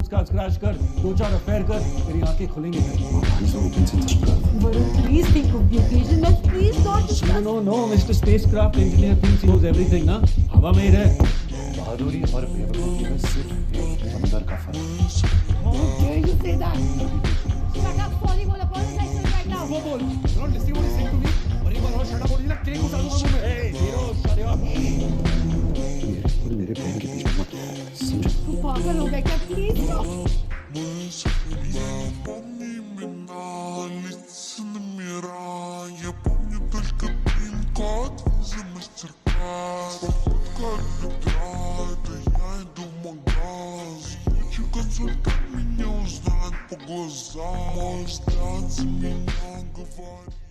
उसका स्क्रैच कर, 2-4 अफेयर कर, तेरी आंखें खुलेंगी। Varun, please think of the occasion. Let's please not discuss. No, Mr. Spacecraft Engineer thinks he knows everything, ना? हवा में ही रहे। बहादुरी और बेवकूफ़ी में सिर्फ एक बंदर का फर्क। How dare you say that? Shut up, sorry, will apologize to him right now. वो बोल, you're not listening what he's saying to me. और एक बार और shut up बोल दिया, केक उतार दूँगा मुँह में। Hey, hero, shut up. मेरे बहन के बीच में मत समझो। तू पागल हो गया क्या? Please stop. Я помню только пин-код за мастер-класс. Как играет, а я иду в магаз. Хочу консультант, меня узнать по глазам. Мой взгляд за меня говорит.